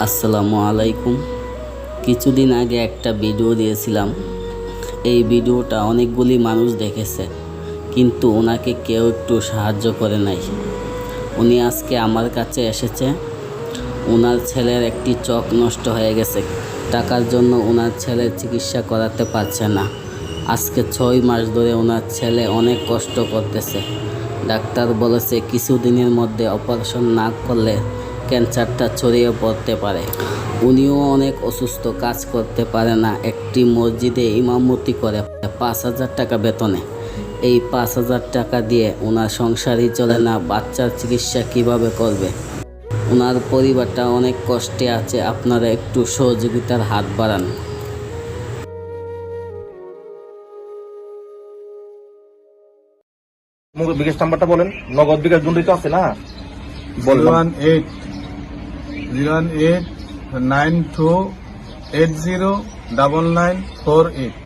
আসসালামু আলাইকুম। কিছুদিন আগে একটা ভিডিও দিয়েছিলাম। এই ভিডিওটা অনেকগুলি মানুষ দেখেছে, কিন্তু ওনাকে কেউ একটু সাহায্য করে নাই। উনি আজকে আমার কাছে এসেছে। ওনার ছেলের একটি চোখ নষ্ট হয়ে গেছে। টাকার জন্য ওনার ছেলের চিকিৎসা করাতে পারছে না। আজকে 6 মাস ধরে ওনার ছেলে অনেক কষ্ট করতেছে। ডাক্তার বলেছে কিছুদিনের মধ্যে অপারেশন না করলে ক্যান্সারটা ছড়িয়ে পড়তে পারে। উনিও অনেক অসুস্থ, কাজ করতে পারে না। একটি মসজিদে ইমামতি করে 5,000 টাকা বেতনে। এই 5,000 টাকা দিয়ে ওনার সংসারই চলে না। বাচ্চার চিকিৎসা কিভাবে করবে? ওনার পরিবারটা অনেক কষ্টে আছে। আপনারা একটু সহযোগিতার হাত বাড়ান। বিকাশ নাম্বারটা বলেন। নগদ বিকাশ দুর্নীতি আছে না? 01892809948